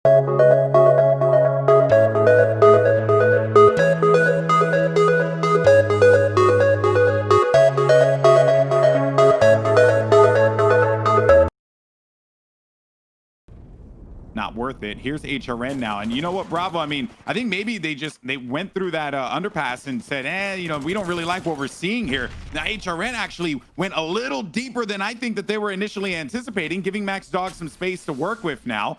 Not worth it. Here's HRN now, and you know what, Bravo, I mean, I think maybe they went through that underpass and said, you know, we don't really like what we're seeing here. Now HRN actually went a little deeper than I think that they were initially anticipating, giving Max Dog some space to work with. Now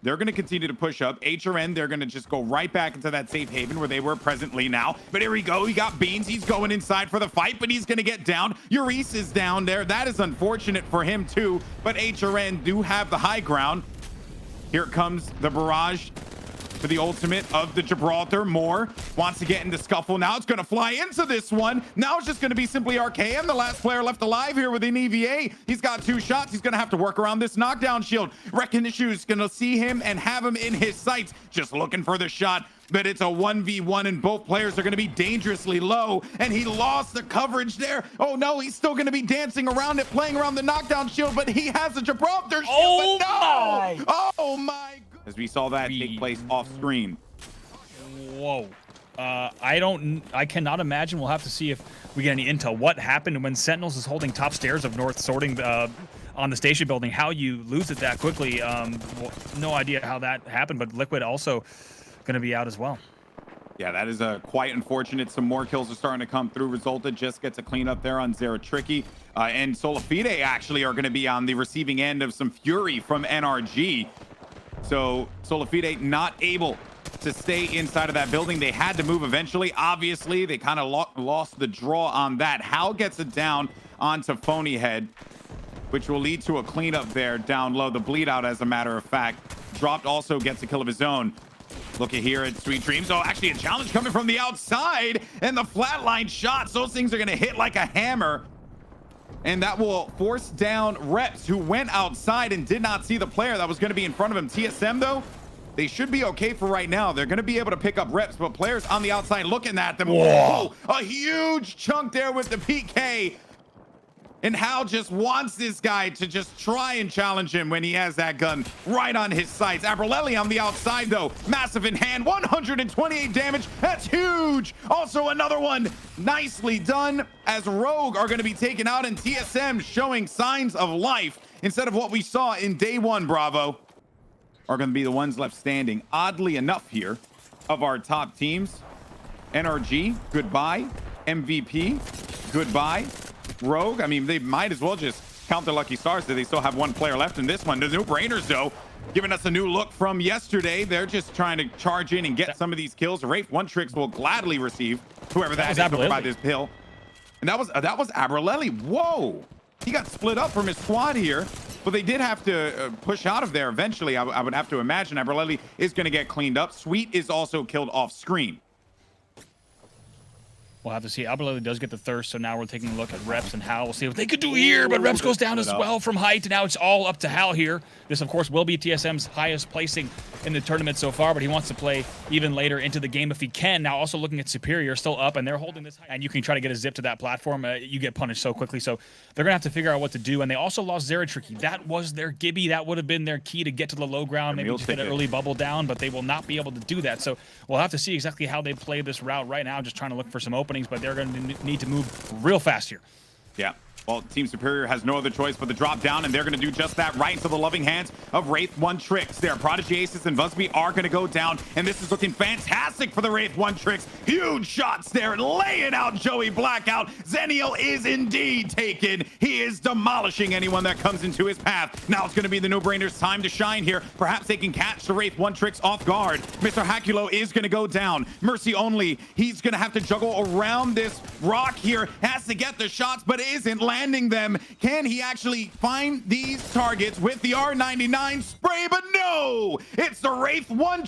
they're going to continue to push up. HRN, they're going to just go right back into that safe haven where they were presently now. But here we go. He got Beans. He's going inside for the fight, but he's going to get down. Urice is down there. That is unfortunate for him too, but HRN do have the high ground. Here comes the barrage for the ultimate of the Gibraltar. Moore wants to get in the scuffle. Now it's going to fly into this one. Now it's just going to be simply RKM, the last player left alive here with an EVA. He's got 2 shots. He's going to have to work around this knockdown shield. Recognition is going to see him and have him in his sights, just looking for the shot. But it's a 1v1 and both players are going to be dangerously low, and he lost the coverage there. Oh no, he's still going to be dancing around it, playing around the knockdown shield, but he has a Gibraltar shield. Oh my God. As we saw that take place off screen. Whoa. I cannot imagine. We'll have to see if we get any intel. What happened when Sentinels is holding top stairs of North sorting on the station building? How you lose it that quickly? No idea how that happened, but Liquid also going to be out as well. Yeah, that is quite unfortunate. Some more kills are starting to come through. Resulta just gets a clean up there on Zera Tricky. And Solafide actually are going to be on the receiving end of some fury from NRG. So Solafide not able to stay inside of that building. They had to move eventually. Obviously, they kind of lost the draw on that. Hal gets it down onto Phony Head, which will lead to a cleanup there down low. The bleed out, as a matter of fact. Dropped also gets a kill of his own. Look at here at Sweet Dreams. Oh, actually a challenge coming from the outside, and the flatline shots. Those things are going to hit like a hammer. And that will force down Reps, who went outside and did not see the player that was going to be in front of him. TSM, though, they should be okay for right now. They're going to be able to pick up Reps, but players on the outside looking at them. Whoa, a huge chunk there with the PK. And Hal just wants this guy to just try and challenge him when he has that gun right on his sights. Abrelelli on the outside, though. Massive in hand. 128 damage. That's huge. Also another one. Nicely done, as Rogue are going to be taken out, and TSM showing signs of life instead of what we saw in day 1, Bravo, are going to be the ones left standing. Oddly enough here, of our top teams, NRG, goodbye. MVP, goodbye. Rogue, I mean, they might as well just count their lucky stars that they still have 1 player left in this one. The new brainers, though, giving us a new look from yesterday. They're just trying to charge in and get some of these kills. Wraith One Tricks will gladly receive whoever that is by this pill. And that was Abrelelli. Whoa, he got split up from his squad here, but they did have to push out of there eventually. I would have to imagine Abrelelli is going to get cleaned up. Sweet is also killed off screen. We'll have to see. Abrelelli does get the thirst, so now we're taking a look at Reps and Hal. We'll see what they could do here, but Reps goes down as well from height, and now it's all up to Hal here. This, of course, will be TSM's highest placing in the tournament so far, but he wants to play even later into the game if he can. Now, also looking at Superior, still up, and they're holding this high, and you can try to get a zip to that platform. You get punished so quickly, so they're going to have to figure out what to do, and they also lost Zera Tricky. That was their Gibby. That would have been their key to get to the low ground, maybe just get an early bubble down, but they will not be able to do that. So we'll have to see exactly how they play this route right now, just trying to look for some openings, but they're going to need to move real fast here. Yeah. Well, Team Superior has no other choice but to drop down, and they're going to do just that right into the loving hands of Wraith One Tricks. There, Prodigy Aces and Busby are going to go down, and this is looking fantastic for the Wraith One Tricks. Huge shots there, laying out Joey Blackout. Zenial is indeed taken. He is demolishing anyone that comes into his path. Now it's going to be the no-brainers' time to shine here. Perhaps they can catch the Wraith One Tricks off guard. Mr. Hakulo is going to go down. Mercy only. He's going to have to juggle around this rock here. Has to get the shots, but isn't landing them. Can he actually find these targets with the R99 spray? But no, it's the Wraith One.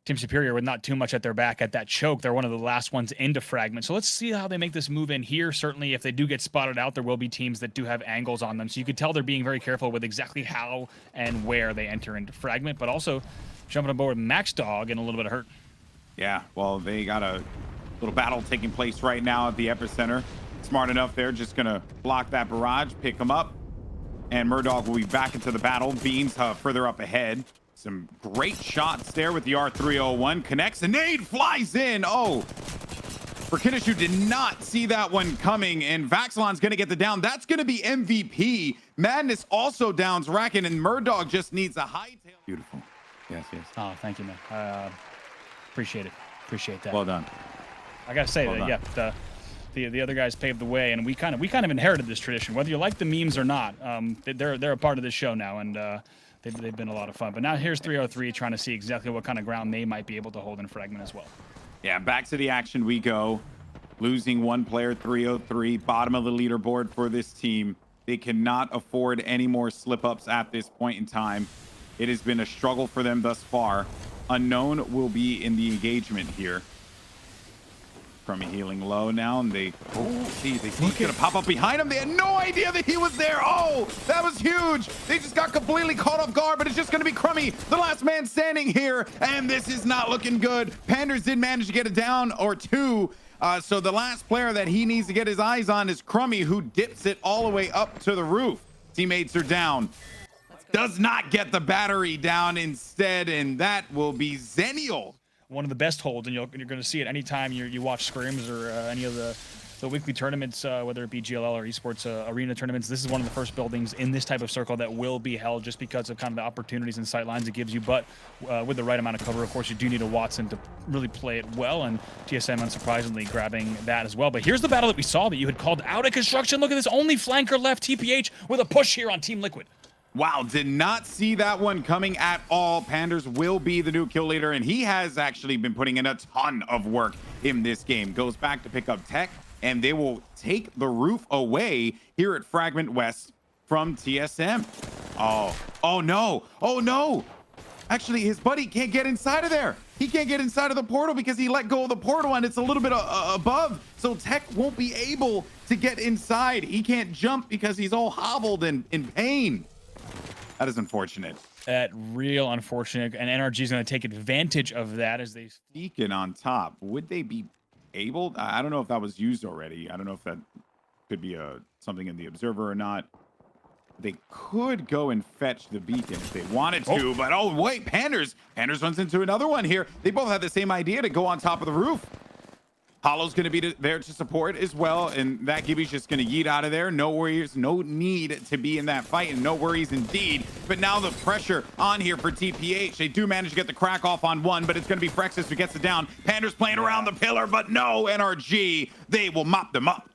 Team Superior with not too much at their back at that choke. They're one of the last ones into Fragment. So let's see how they make this move in here. Certainly, if they do get spotted out, there will be teams that do have angles on them. So you could tell they're being very careful with exactly how and where they enter into Fragment, but also jumping aboard Max Dog in a little bit of hurt. Yeah, well, they got a little battle taking place right now at the epicenter. Smart enough, they're just going to block that barrage, pick them up, And Murdoch will be back into the battle. Beans further up ahead. Some great shots there with the R301. Connects. A nade flies in. Oh, Burkinishu did not see that one coming. And Vaxilon's going to get the down. That's going to be MVP. Madness also downs Racken. And Murdoch just needs a high tail. Beautiful. Yes, yes. Oh, thank you, man. Appreciate it. Appreciate that. Well done. I got to say that, yeah. The other guys paved the way, and we kind of inherited this tradition, whether you like the memes or not. They're a part of this show now, and they've been a lot of fun. But now here's 303 trying to see exactly what kind of ground they might be able to hold in Fragment as well. Yeah, back to the action we go. Losing one player, 303, bottom of the leaderboard for this team. They cannot afford any more slip-ups at this point in time. It has been a struggle for them thus far. Unknown will be in the engagement here. Crummy healing low now, and they see he's gonna pop up behind him. They had no idea that he was there. Oh, that was huge. They just got completely caught off guard, but it's just gonna be Crummy, the last man standing here, and this is not looking good. Panders did manage to get it down or two. So the last player that he needs to get his eyes on is Crummy, who dips it all the way up to the roof. Teammates are down. Does not get the battery down instead, and that will be Zenial. One of the best holds, and you're going to see it anytime you watch scrims or any of the weekly tournaments, whether it be GLL or esports arena tournaments. This is one of the first buildings in this type of circle that will be held just because of kind of the opportunities and sight lines it gives you. But with the right amount of cover, of course, you do need a Wattson to really play it well, and TSM unsurprisingly grabbing that as well. But here's the battle that we saw that you had called out of construction. Look at this, only flanker left, TPH with a push here on Team Liquid. Wow, did not see that one coming at all. Panders will be the new kill leader, and he has actually been putting in a ton of work in this game. Goes back to pick up tech, and they will take the roof away here at Fragment West from TSM. Oh no. Actually, his buddy can't get inside of there. He can't get inside of the portal because he let go of the portal, and it's a little bit above, so tech won't be able to get inside. He can't jump because he's all hobbled and in pain. That is unfortunate. Real unfortunate, and NRG is going to take advantage of that as they... Deacon on top. Would they be able? I don't know if that was used already. I don't know if that could be something in the observer or not. They could go and fetch the beacon if they wanted to, but oh wait, Panders runs into another one here. They both had the same idea to go on top of the roof. Hollow's going to be there to support as well, and that Gibby's just going to yeet out of there. No worries, no need to be in that fight, and no worries indeed. But now the pressure on here for TPH. They do manage to get the crack off on one, but it's going to be Frexus who gets it down. Pander's playing around the pillar, but no, NRG, they will mop them up.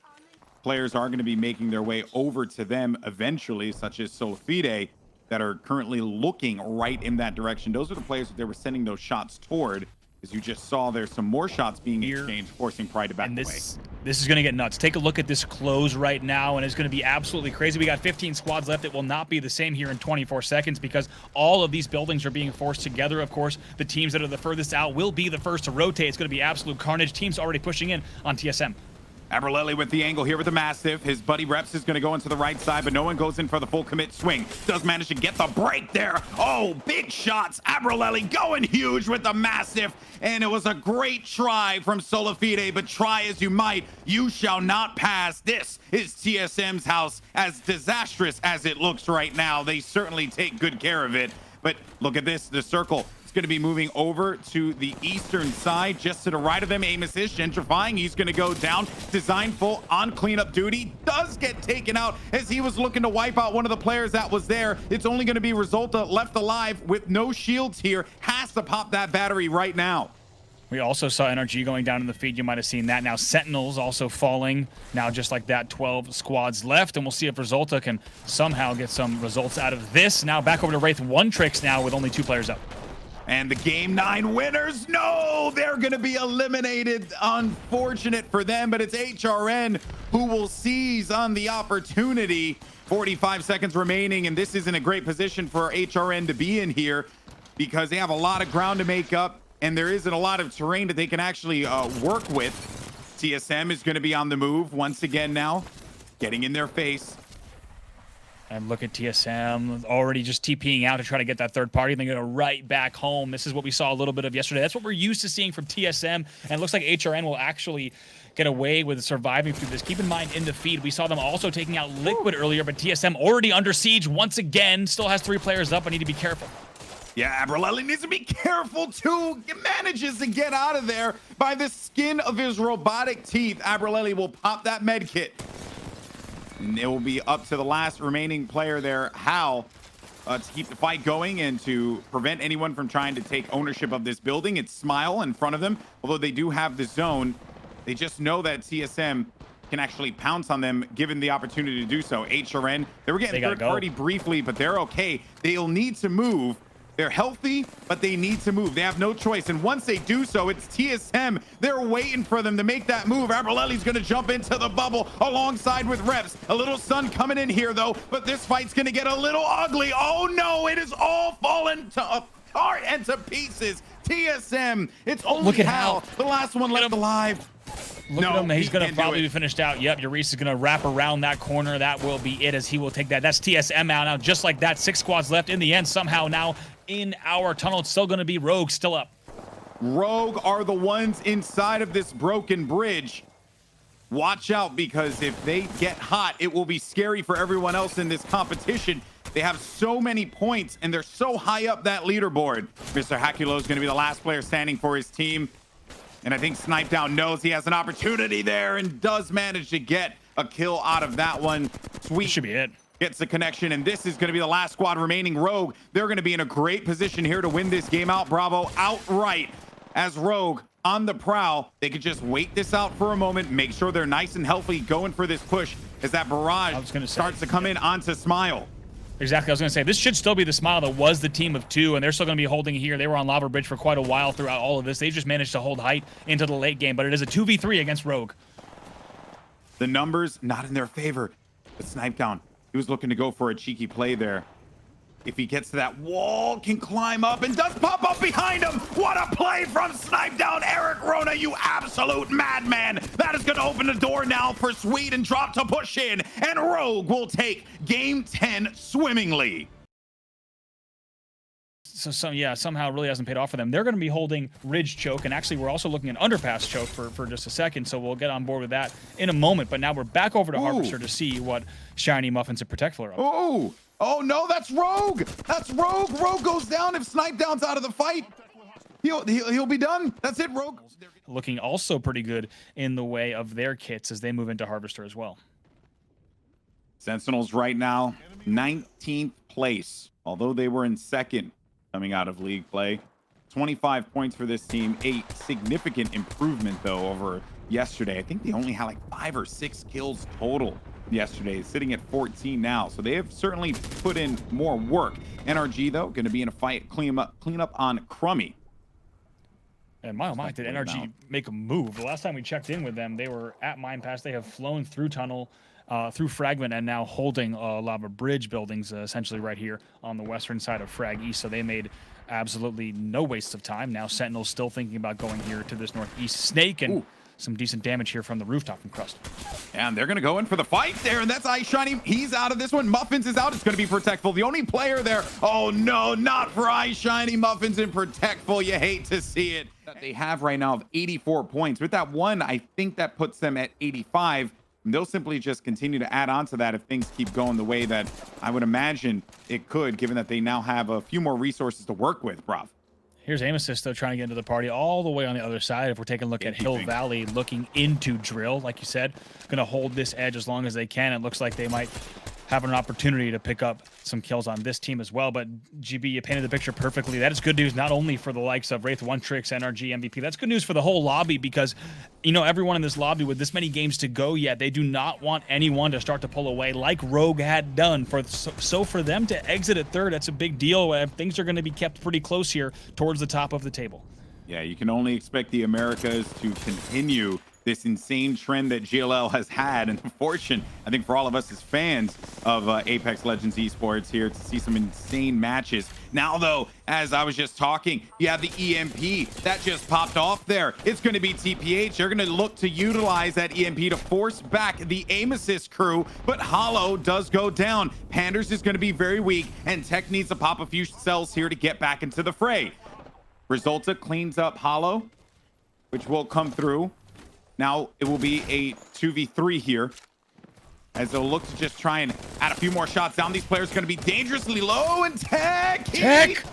Players are going to be making their way over to them eventually, such as Solfide, that are currently looking right in that direction. Those are the players that they were sending those shots toward. As you just saw, there's some more shots being exchanged, forcing Pride to back away. This is going to get nuts. Take a look at this close right now, and it's going to be absolutely crazy. We got 15 squads left. It will not be the same here in 24 seconds because all of these buildings are being forced together. Of course, the teams that are the furthest out will be the first to rotate. It's going to be absolute carnage. Teams already pushing in on TSM. Abralelli with the angle here with the Mastiff. His buddy Reps is going to go into the right side, but no one goes in for the full commit swing. Does manage to get the break there. Oh, big shots. Abralelli going huge with the Mastiff. And it was a great try from Solafide, but try as you might, you shall not pass. This is TSM's house, as disastrous as it looks right now. They certainly take good care of it. But look at this, the circle. It's going to be moving over to the eastern side, just to the right of them. Amos is gentrifying. He's going to go down. Designful on cleanup duty. Does get taken out as he was looking to wipe out one of the players that was there. It's only going to be Resulta left alive with no shields here. Has to pop that battery right now. We also saw NRG going down in the feed. You might have seen that. Now Sentinels also falling. Now just like that, 12 squads left. And we'll see if Resulta can somehow get some results out of this. Now back over to Wraith. One Tricks now with only 2 players up. And the Game 9 winners, no, they're going to be eliminated. Unfortunate for them, but it's HRN who will seize on the opportunity. 45 seconds remaining, and this isn't a great position for HRN to be in here because they have a lot of ground to make up, and there isn't a lot of terrain that they can actually work with. TSM is going to be on the move once again now, getting in their face. And look at TSM already just TPing out to try to get that third party and then go right back home. This is what we saw a little bit of yesterday. That's what we're used to seeing from TSM. And it looks like HRN will actually get away with surviving through this. Keep in mind, in the feed, we saw them also taking out Liquid earlier, but TSM already under siege once again. Still has 3 players up. I need to be careful. Yeah, Abreleli needs to be careful too. He manages to get out of there by the skin of his robotic teeth. Abreleli will pop that med kit. And it will be up to the last remaining player there, Hal, to keep the fight going and to prevent anyone from trying to take ownership of this building. It's Smile in front of them. Although they do have the zone, they just know that TSM can actually pounce on them given the opportunity to do so. HRN, they were getting third party briefly, but they're okay. They'll need to move. They're healthy, but they need to move. They have no choice. And once they do so, it's TSM. They're waiting for them to make that move. Abreleli's going to jump into the bubble alongside with Reps. A little sun coming in here, though, but this fight's going to get a little ugly. Oh, no, it is all fallen apart and to pieces. TSM, it's only Hal, the last one left alive. Look at him. He's going to probably be finished out. Yep, Urias is going to wrap around that corner. That will be it as he will take that. That's TSM out now. Just like that, 6 squads left in the end. Somehow now in our tunnel, it's still going to be Rogue still up. Rogue are the ones inside of this broken bridge. Watch out, because if they get hot, it will be scary for everyone else in this competition. They have so many points, and they're so high up that leaderboard. Mr. Hakulo is going to be the last player standing for his team. And I think Snipedown knows he has an opportunity there and does manage to get a kill out of that one. Sweet. This should be it. Gets the connection, and this is going to be the last squad remaining. Rogue, they're going to be in a great position here to win this game out. Bravo outright as Rogue on the prowl. They could just wait this out for a moment, make sure they're nice and healthy going for this push as that barrage starts to come in onto Smile. Exactly. I was going to say, this should still be the Smile that was the team of 2, and they're still going to be holding here. They were on Lava Bridge for quite a while throughout all of this. They just managed to hold height into the late game, but it is a 2v3 against Rogue. The numbers not in their favor, but Snipedown, he was looking to go for a cheeky play there. If he gets to that wall, can climb up and does pop up behind him. What a play from Snipedown. Eric Rona, you absolute madman. That is going to open the door now for Sweet and Drop to push in. And Rogue will take game 10 swimmingly. So somehow it really hasn't paid off for them. They're going to be holding Ridge Choke, and actually we're also looking at Underpass Choke for just a second, so we'll get on board with that in a moment. But now we're back over to Harvester to see what Shiny Muffins and Protectful are up. Oh no, that's Rogue. That's Rogue. Rogue goes down if Snipedown's out of the fight. He'll be done. That's it, Rogue. Looking also pretty good in the way of their kits as they move into Harvester as well. Sentinels right now, 19th place, although they were in second coming out of league play. 25 points for this team, a significant improvement though over yesterday. I think they only had like 5 or 6 kills total yesterday, sitting at 14 now, so they have certainly put in more work. NRG though going to be in a fight, clean up on Crummy. And my, did NRG make a move? The last time we checked in with them, they were at Mine Pass. They have flown through tunnel, through Fragment, and now holding Lava Bridge buildings essentially right here on the western side of Frag East. So they made absolutely no waste of time. Now Sentinel's still thinking about going here to this northeast Snake, and some decent damage here from the rooftop from Crust. And they're going to go in for the fight there, and that's Ice Shiny. He's out of this one. Muffins is out. It's going to be Protectful. The only player there. Oh, no, not for Ice Shiny. Muffins and Protectful. You hate to see it. They have right now of 84 points. With that one, I think that puts them at 85. And they'll simply just continue to add on to that if things keep going the way that I would imagine it could, given that they now have a few more resources to work with, Brav. Here's Aim Assist, though, trying to get into the party all the way on the other side. If we're taking a look at Hill Valley, looking into Drill, like you said, going to hold this edge as long as they can. It looks like they might have an opportunity to pick up some kills on this team as well. But GB, you painted the picture perfectly. That is good news, not only for the likes of Wraith, One Tricks, NRG, MVP. That's good news for the whole lobby because, you know, everyone in this lobby with this many games to go yet, they do not want anyone to start to pull away like Rogue had done. So for them to exit at third, that's a big deal. Things are going to be kept pretty close here towards the top of the table. Yeah, you can only expect the Americas to continue this insane trend that GLL has had, and the fortune, I think, for all of us as fans of Apex Legends esports here to see some insane matches. Now, though, as I was just talking, you have the EMP that just popped off there. It's going to be TPH. They're going to look to utilize that EMP to force back the aim assist crew, but Hollow does go down. Panders is going to be very weak, and Tech needs to pop a few cells here to get back into the fray. Resulta cleans up Hollow, which will come through. Now it will be a 2v3 here, as they'll look to just try and add a few more shots down. These players are going to be dangerously low, and Tech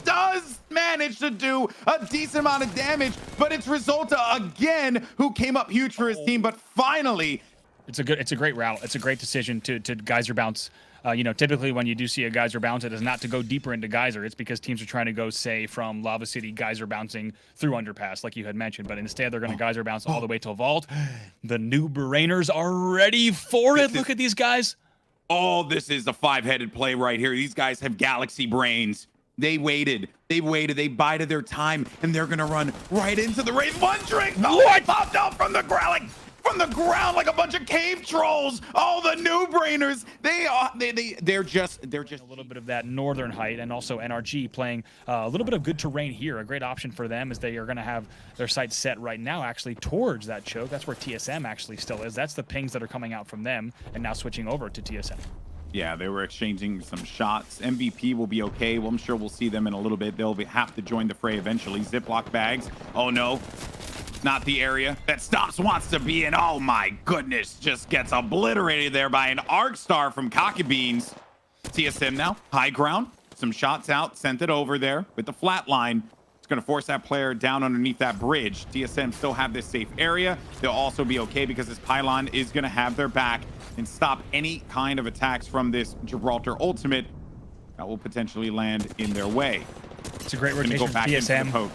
does manage to do a decent amount of damage, but it's Resulta again who came up huge for his team. But finally, it's a great route. It's a great decision to geyser bounce. You know, typically when you do see a geyser bounce, it is not to go deeper into geyser. It's because teams are trying to go, say, from Lava City geyser bouncing through underpass, like you had mentioned. But instead, they're going to geyser bounce all the way to Vault. The new Brainers are ready for it. Look at these guys. Oh, this is a five-headed play right here. These guys have galaxy brains. They waited. They bided their time, and they're going to run right into the Wraith. One drink. Oh, what? Popped out from the ground. From the ground like a bunch of cave trolls. Oh, the new brainers. They're just a little bit of that northern height, and also NRG playing a little bit of good terrain here. A great option for them is they are going to have their sights set right now actually towards that choke. That's where TSM actually still is. That's the pings that are coming out from them, and now switching over to TSM. Yeah, they were exchanging some shots. MVP will be okay. Well, I'm sure we'll see them in a little bit. They'll have to join the fray eventually. Ziploc bags. Oh no. Not the area that Stops wants to be in. Oh my goodness, just gets obliterated there by an Arc Star from Cocky Beans. TSM now, high ground, some shots out, sent it over there with the flat line. It's going to force that player down underneath that bridge. TSM still have this safe area. They'll also be okay because this pylon is going to have their back and stop any kind of attacks from this Gibraltar ultimate that will potentially land in their way. It's a great rotation from TSM.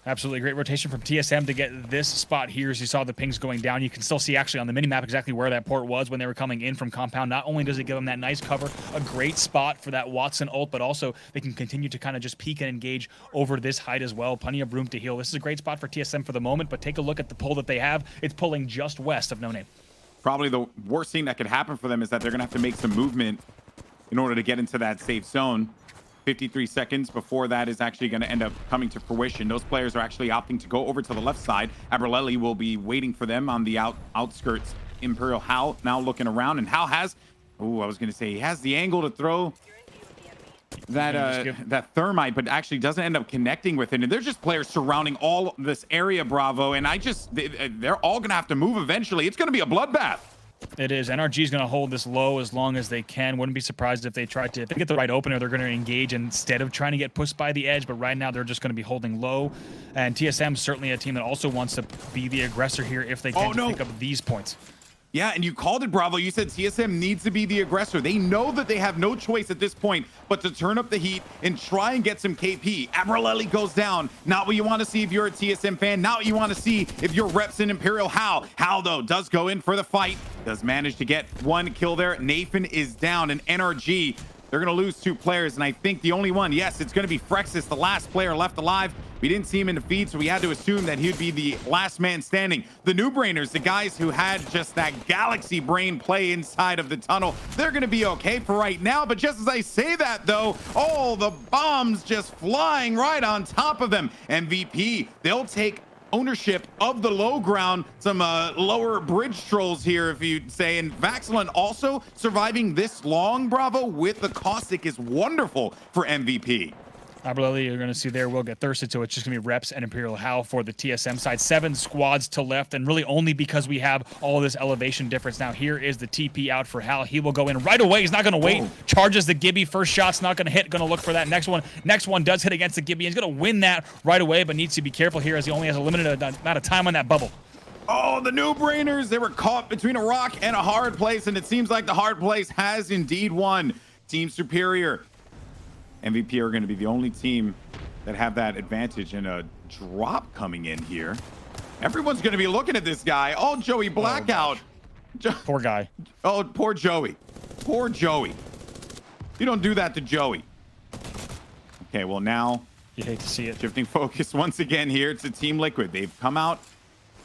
Absolutely great rotation from TSM to get this spot here. As you saw the pings going down, you can still see actually on the minimap exactly where that port was when they were coming in from compound. Not only does it give them that nice cover, a great spot for that Wattson ult, but also they can continue to kind of just peek and engage over this height as well. Plenty of room to heal. This is a great spot for TSM for the moment, but take a look at the pull that they have. It's pulling just west of No Name. Probably the worst thing that could happen for them is that they're going to have to make some movement in order to get into that safe zone. 53 seconds before that is actually going to end up coming to fruition. Those players are actually opting to go over to the left side. Abreleli will be waiting for them on the outskirts. Imperial Hal now looking around, and Hal has, I was going to say, he has the angle to throw that that thermite, but actually doesn't end up connecting with it. And there's just players surrounding all this area, Bravo, and they're all going to have to move eventually. It's going to be a bloodbath. It is. NRG is going to hold this low as long as they can. Wouldn't be surprised if they tried to, if they get the right opener, they're going to engage instead of trying to get pushed by the edge. But right now, they're just going to be holding low. And TSM is certainly a team that also wants to be the aggressor here if they can pick up these points. Yeah, and you called it, Bravo. You said TSM needs to be the aggressor. They know that they have no choice at this point but to turn up the heat and try and get some KP. Abreleli goes down. Not what you want to see if you're a TSM fan. Not what you want to see if you're reps in Imperial Hal. Hal, though, does go in for the fight. Does manage to get one kill there. Nathan is down, and NRG, they're going to lose two players, and I think the only one, yes, it's going to be Frexus, the last player left alive. We didn't see him in the feed, so we had to assume that he'd be the last man standing. The new brainers, the guys who had just that galaxy brain play inside of the tunnel, they're going to be okay for right now. But just as I say that, though, all the bombs just flying right on top of them. MVP, they'll take ownership of the low ground. Some lower bridge trolls here, if you'd say. And Vaxilon also surviving this long, Bravo, with the Caustic is wonderful for MVP. Abreleli, you're going to see there will get thirsted, so it's just going to be Reps and Imperial Hal for the TSM side. 7 squads to left, and really only because we have all this elevation difference. Now, here is the TP out for Hal. He will go in right away. He's not going to wait. Charges the Gibby. First shot's not going to hit. Going to look for that next one. Next one does hit against the Gibby. He's going to win that right away, but needs to be careful here as he only has a limited amount of time on that bubble. Oh, the new brainers. They were caught between a rock and a hard place, and it seems like the hard place has indeed won. Team Superior. MVP are going to be the only team that have that advantage, and a drop coming in here. Everyone's going to be looking at this guy. Oh, Joey Blackout. Poor guy. Oh, poor Joey. Poor Joey. You don't do that to Joey. Okay, well now... You hate to see it. Shifting focus once again here to Team Liquid. They've come out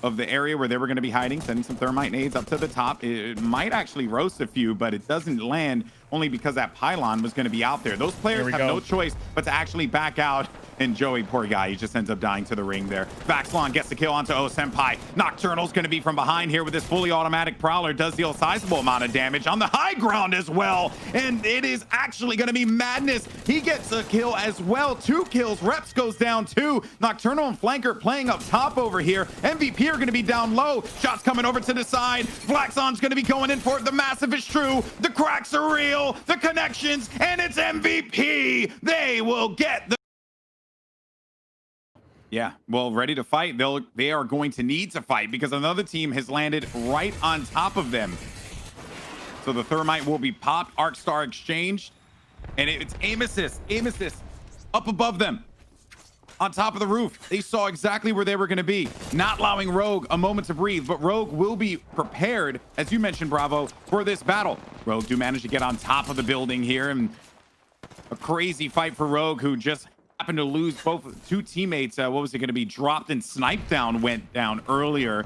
of the area where they were going to be hiding, sending some thermite nades up to the top. It might actually roast a few, but it doesn't land only because that pylon was going to be out there. Those players have no choice but to actually back out. And Joey, poor guy, he just ends up dying to the ring there. Vaxlon gets the kill onto O Senpai. Nocturnal's going to be from behind here with this fully automatic Prowler. Does deal a sizable amount of damage on the high ground as well. And it is actually going to be Madness. He gets a kill as well. 2 kills. Reps goes down 2. Nocturnal and Flanker playing up top over here. MVP are going to be down low. Shots coming over to the side. Vaxlon's going to be going in for it. The massive is true. The cracks are real. The connections. And it's MVP. They will get the... Yeah, well, ready to fight. They are going to need to fight because another team has landed right on top of them. So the thermite will be popped, Arc Star exchanged, and it's aim assist up above them on top of the roof. They saw exactly where they were going to be, not allowing Rogue a moment to breathe, but Rogue will be prepared, as you mentioned, Bravo, for this battle. Rogue do manage to get on top of the building here, and a crazy fight for Rogue, who just happened to lose both 2 teammates. What was it going to be? Dropped and Snipe Down went down earlier,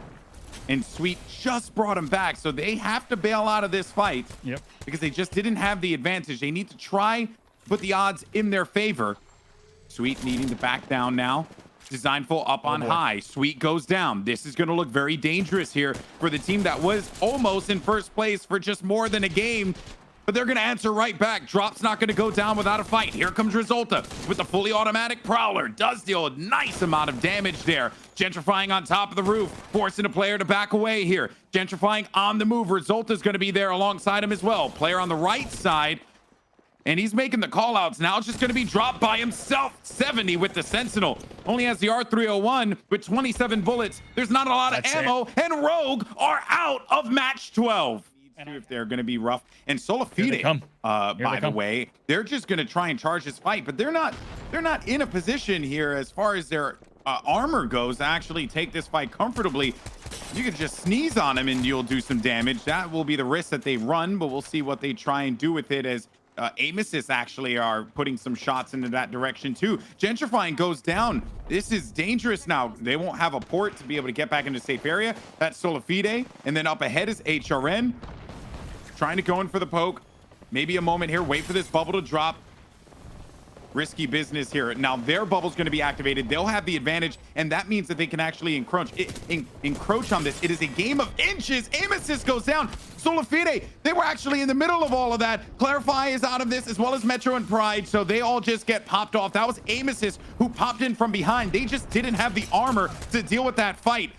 and Sweet just brought him back. So they have to bail out of this fight because they just didn't have the advantage. They need to try to put the odds in their favor. Sweet needing to back down now. Designful up on high. Sweet goes down. This is going to look very dangerous here for the team that was almost in first place for just more than a game. But they're going to answer right back. Drop's not going to go down without a fight. Here comes Resulta with the fully automatic Prowler. Does deal a nice amount of damage there. Gentrifying on top of the roof, forcing a player to back away here. Gentrifying on the move. Resulta's going to be there alongside him as well. Player on the right side, and he's making the call outs now. It's just going to be dropped by himself. 70 with the Sentinel. Only has the R301 with 27 bullets. There's not a lot of ammo, and Rogue are out of match 12. If they're going to be rough. And Solafide, by the way, they're just going to try and charge this fight, but they're not in a position here as far as their armor goes to actually take this fight comfortably. You could just sneeze on them and you'll do some damage. That will be the risk that they run, but we'll see what they try and do with it, as aim assists actually are putting some shots into that direction too. Gentrifying goes down. This is dangerous now. They won't have a port to be able to get back into a safe area. That's Solafide. And then up ahead is HRN. Trying to go in for the poke. Maybe a moment here. Wait for this bubble to drop. Risky business here. Now their bubble's going to be activated. They'll have the advantage, and that means that they can actually encroach on this. It is a game of inches. Aim assist goes down. Solafide, they were actually in the middle of all of that. Clarify is out of this, as well as Metro and Pride, so they all just get popped off. That was aim assist who popped in from behind. They just didn't have the armor to deal with that fight.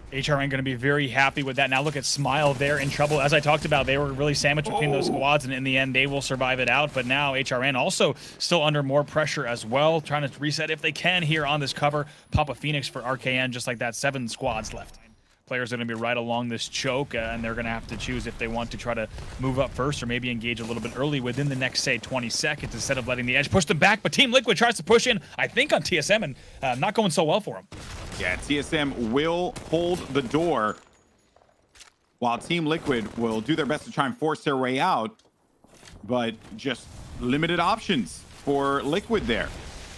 HRN going to be very happy with that. Now look at Smile there in trouble. As I talked about, they were really sandwiched between those squads, and in the end, they will survive it out. But now HRN also still under more pressure as well, trying to reset if they can here on this cover. Pop a Phoenix for RKN, just like that. 7 squads left. Players are going to be right along this choke, and they're going to have to choose if they want to try to move up first or maybe engage a little bit early within the next, say, 20 seconds instead of letting the edge push them back. But Team Liquid tries to push in, I think, on TSM, and not going so well for them. Yeah, TSM will hold the door while Team Liquid will do their best to try and force their way out, but just limited options for Liquid there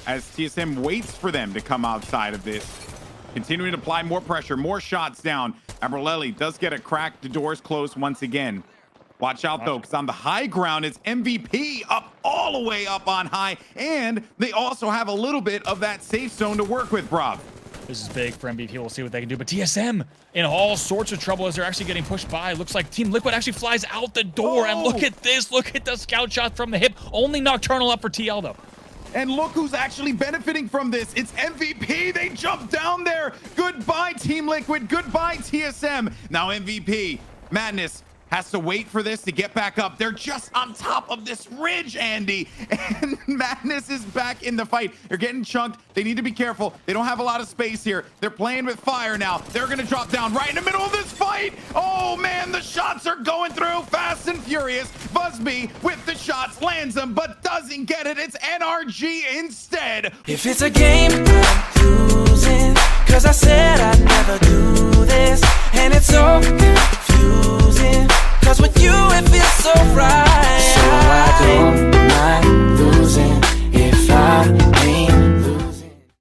as TSM waits for them to come outside of this. Continuing to apply more pressure, more shots down. Abrelelli does get a crack. The door's closed once again. Watch out, though, because on the high ground, it's MVP up all the way up on high, and they also have a little bit of that safe zone to work with, Brav. This is big for MVP. We'll see what they can do. But TSM in all sorts of trouble as they're actually getting pushed by. Looks like Team Liquid actually flies out the door. And look at this. Look at the scout shot from the hip. Only Nocturnal up for TL, though. And look who's actually benefiting from this. It's MVP. They jumped down there. Goodbye, Team Liquid. Goodbye, TSM. Now MVP, Madness, has to wait for this to get back up. They're just on top of this ridge, Andy. And Madness is back in the fight. They're getting chunked. They need to be careful. They don't have a lot of space here. They're playing with fire now. They're going to drop down right in the middle of this fight. Oh, man, the shots are going through fast and furious. Busby with the shots lands them, but doesn't get it. It's NRG instead. If it's a game, I'm losing, 'cause I said I'd never do this, and it's so